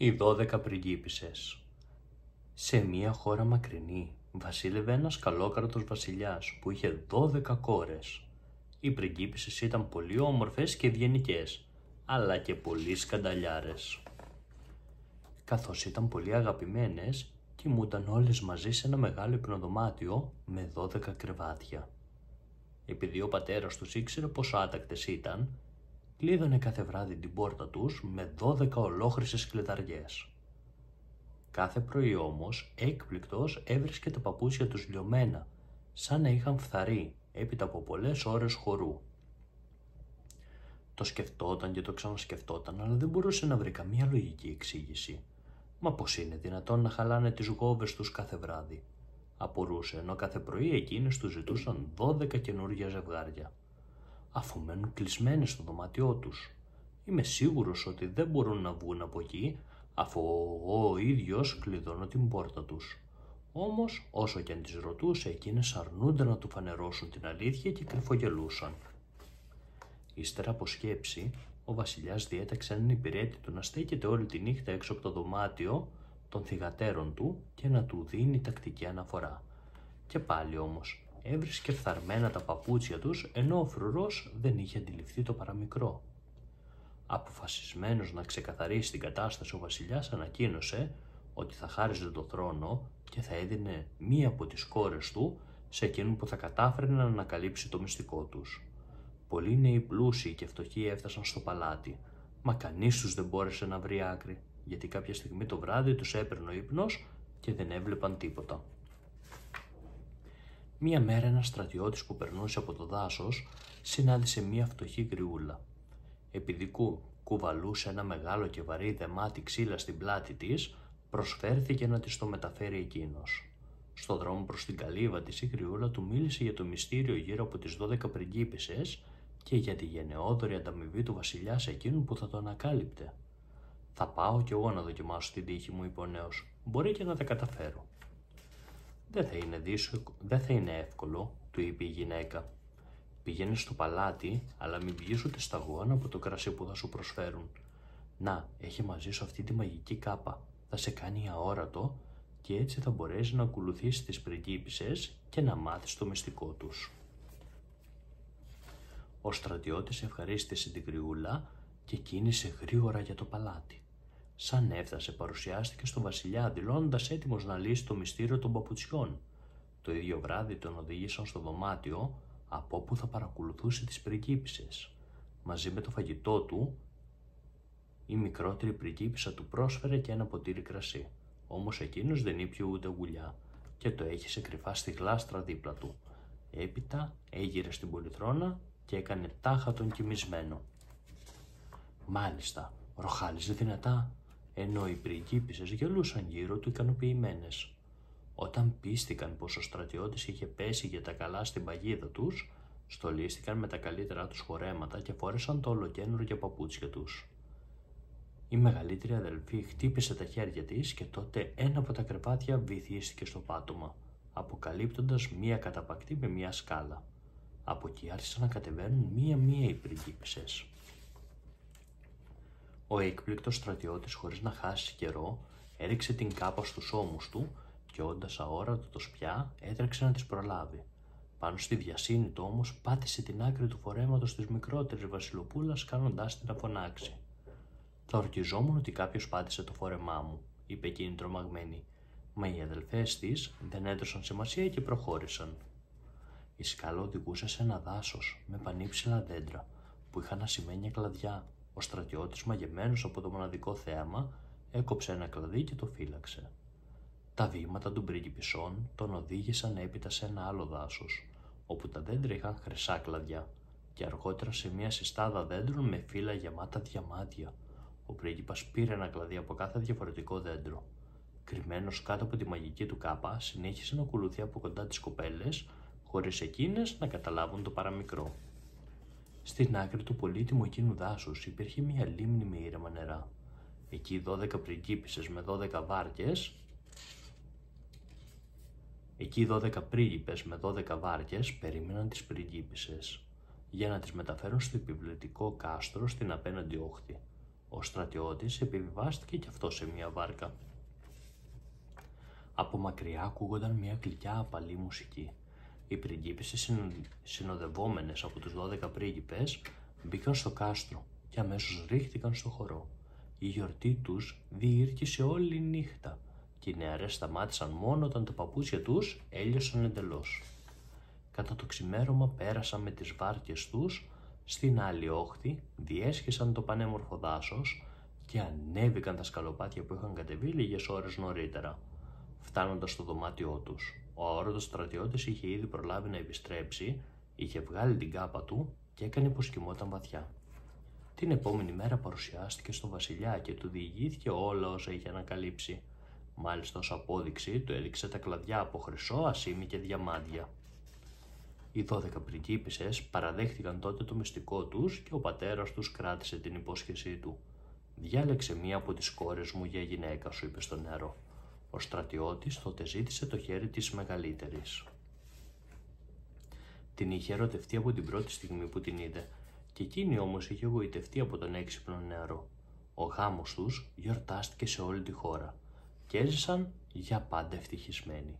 Οι 12 πριγκίπισσες. Σε μία χώρα μακρινή βασίλευε ένας καλόκαρδος βασιλιάς που είχε 12 κόρες. Οι πριγκίπισσες ήταν πολύ όμορφες και ευγενικές, αλλά και πολύ σκανταλιάρες. Καθώς ήταν πολύ αγαπημένες, κοιμούνταν όλες μαζί σε ένα μεγάλο υπνοδωμάτιο με 12 κρεβάτια. Επειδή ο πατέρας τους ήξερε πόσο άτακτες ήταν, κλείδωνε κάθε βράδυ την πόρτα τους με 12 ολόχρυσες κλειδαριές. Κάθε πρωί όμως, έκπληκτος έβρισκε τα παπούτσια τους λιωμένα, σαν να είχαν φθαρεί έπειτα από πολλές ώρες χορού. Το σκεφτόταν και το ξανασκεφτόταν, αλλά δεν μπορούσε να βρει καμία λογική εξήγηση. Μα πώς είναι δυνατόν να χαλάνε τις γόβες τους κάθε βράδυ? Απορούσε, ενώ κάθε πρωί εκείνες τους ζητούσαν 12 καινούργια ζευγάρια. Αφού μένουν κλεισμένες στο δωμάτιό τους, είμαι σίγουρος ότι δεν μπορούν να βγουν από εκεί, αφού εγώ ο ίδιος κλειδώνω την πόρτα τους. Όμως, όσο και αν τις ρωτούσε, εκείνες αρνούνταν να του φανερώσουν την αλήθεια και κρυφογελούσαν. Ύστερα από σκέψη, ο βασιλιάς διέταξε έναν υπηρέτη του να στέκεται όλη τη νύχτα έξω από το δωμάτιο των θυγατέρων του και να του δίνει τακτική αναφορά. Και πάλι όμως, έβρισκε φθαρμένα τα παπούτσια τους, ενώ ο φρουρός δεν είχε αντιληφθεί το παραμικρό. Αποφασισμένος να ξεκαθαρίσει την κατάσταση, ο βασιλιάς ανακοίνωσε ότι θα χάριζε το θρόνο και θα έδινε μία από τις κόρες του σε εκείνον που θα κατάφερε να ανακαλύψει το μυστικό τους. Πολλοί νέοι πλούσιοι και φτωχοί έφτασαν στο παλάτι, μα κανείς τους δεν μπόρεσε να βρει άκρη, γιατί κάποια στιγμή το βράδυ τους έπαιρνε ο ύπνος και δεν έβλεπαν τίποτα. Μία μέρα ένας στρατιώτης που περνούσε από το δάσος συνάντησε μία φτωχή γριούλα. Επειδή κουβαλούσε ένα μεγάλο και βαρύ δεμάτι ξύλα στην πλάτη της, προσφέρθηκε να της το μεταφέρει εκείνος. Στο δρόμο προς την καλύβα της, η γριούλα του μίλησε για το μυστήριο γύρω από τις 12 πριγκίπισσες και για τη γενναιόδορη ανταμοιβή του βασιλιά σε εκείνον που θα το ανακάλυπτε. «Θα πάω κι εγώ να δοκιμάσω την τύχη μου», είπε ο νέος. «Μπορεί και να τα καταφέρω». Δεν θα είναι εύκολο», του είπε η γυναίκα. «Πήγαινε στο παλάτι, αλλά μην πηγείς ούτε σταγόνα από το κρασί που θα σου προσφέρουν. Να, έχει μαζί σου αυτή τη μαγική κάπα. Θα σε κάνει αόρατο και έτσι θα μπορέσει να ακολουθήσεις τις πριγκίπισσες και να μάθεις το μυστικό τους». Ο στρατιώτης ευχαρίστησε την γριούλα και κίνησε γρήγορα για το παλάτι. Σαν έφτασε, παρουσιάστηκε στον βασιλιά, δηλώνοντας έτοιμος να λύσει το μυστήριο των παπουτσιών. Το ίδιο βράδυ τον οδήγησαν στο δωμάτιο από όπου θα παρακολουθούσε τις πριγκίπισσες. Μαζί με το φαγητό του, η μικρότερη πριγκίπισσα του πρόσφερε και ένα ποτήρι κρασί. Όμως εκείνος δεν ήπιε ούτε γουλιά και το έχισε κρυφά στη γλάστρα δίπλα του. Έπειτα έγειρε στην πολυθρόνα και έκανε τάχα τον κοιμισμένο. Μάλιστα, ροχάλιζε δυνατά, ενώ οι πριγκίπισσες γελούσαν γύρω του ικανοποιημένες. Όταν πίστηκαν πως ο στρατιώτης είχε πέσει για τα καλά στην παγίδα τους, στολίστηκαν με τα καλύτερά τους φορέματα και φόρεσαν το ολοκαίνουργια παπούτσια τους. Η μεγαλύτερη αδελφή χτύπησε τα χέρια της και τότε ένα από τα κρεβάτια βυθίστηκε στο πάτωμα, αποκαλύπτοντας μία καταπακτή με μία σκάλα. Από εκεί άρχισαν να κατεβαίνουν μία-μία οι πριγκίπισσες. Ο έκπληκτος στρατιώτης, χωρίς να χάσει καιρό, έριξε την κάπα στους ώμους του και όντας αόρατος πια έτρεξε να τις προλάβει. Πάνω στη βιασύνη του όμως πάτησε την άκρη του φορέματος της μικρότερης βασιλοπούλας, κάνοντάς την να φωνάξει. «Θα ορκιζόμουν ότι κάποιος πάτησε το φόρεμά μου», είπε εκείνη τρομαγμένη, μα οι αδελφές της δεν έδωσαν σημασία και προχώρησαν. Η σκάλα οδηγούσε σε ένα δάσος με πανύψηλα δέντρα που είχαν ασημένια κλαδιά. Ο στρατιώτης, μαγεμένος από το μοναδικό θέαμα, έκοψε ένα κλαδί και το φύλαξε. Τα βήματα των πριγκιπισσών τον οδήγησαν έπειτα σε ένα άλλο δάσος, όπου τα δέντρα είχαν χρυσά κλαδιά, και αργότερα σε μια συστάδα δέντρων με φύλλα γεμάτα διαμάντια. Ο πρίγκιπας πήρε ένα κλαδί από κάθε διαφορετικό δέντρο. Κρυμμένος κάτω από τη μαγική του κάπα, συνέχισε να ακολουθεί από κοντά τις κοπέλες, χωρίς εκείνες να καταλάβουν το παραμικρό. Στην άκρη του πολύτιμου εκείνου δάσους υπήρχε μια λίμνη με ήρεμα νερά. Εκεί 12 πριγκίπισσες με 12 βάρκες Εκεί 12 πρίγκιπες με 12 βάρκες περίμεναν τις πριγκίπισσες για να τις μεταφέρουν στο επιβλητικό κάστρο στην απέναντι όχθη. Ο στρατιώτης επιβιβάστηκε κι αυτό σε μια βάρκα. Από μακριά ακούγονταν μια γλυκιά απαλή μουσική. Οι πριγκίπισσες, συνοδευόμενες από τους 12 πρίγκιπες, μπήκαν στο κάστρο και αμέσως ρίχτηκαν στο χορό. Η γιορτή τους διήρκησε όλη νύχτα και οι νεαρές σταμάτησαν μόνο όταν τα παπούτσια τους έλειωσαν εντελώς. Κατά το ξημέρωμα πέρασαν με τις βάρκες τους στην άλλη όχθη, διέσχισαν το πανέμορφο δάσος και ανέβηκαν τα σκαλοπάτια που είχαν κατεβεί λίγες ώρες νωρίτερα. Φτάνοντας στο δωμάτιό τους, ο αόρατος στρατιώτης είχε ήδη προλάβει να επιστρέψει, είχε βγάλει την κάπα του και έκανε πως κοιμόταν βαθιά. Την επόμενη μέρα παρουσιάστηκε στο βασιλιά και του διηγήθηκε όλα όσα είχε ανακαλύψει. Μάλιστα ως απόδειξη του έδειξε τα κλαδιά από χρυσό, ασήμι και διαμάντια. Οι 12 πριγκίπισσες παραδέχτηκαν τότε το μυστικό τους και ο πατέρας τους κράτησε την υπόσχεσή του. «Διάλεξε μία από τις κόρες μου για γυναίκα σου», είπε στο νεαρό. Ο στρατιώτης τότε ζήτησε το χέρι της μεγαλύτερης. Την είχε ερωτευτεί από την πρώτη στιγμή που την είδε, και εκείνη όμως είχε εγωιτευτεί από τον έξυπνο νεαρό. Ο γάμος τους γιορτάστηκε σε όλη τη χώρα και έζησαν για πάντα ευτυχισμένοι.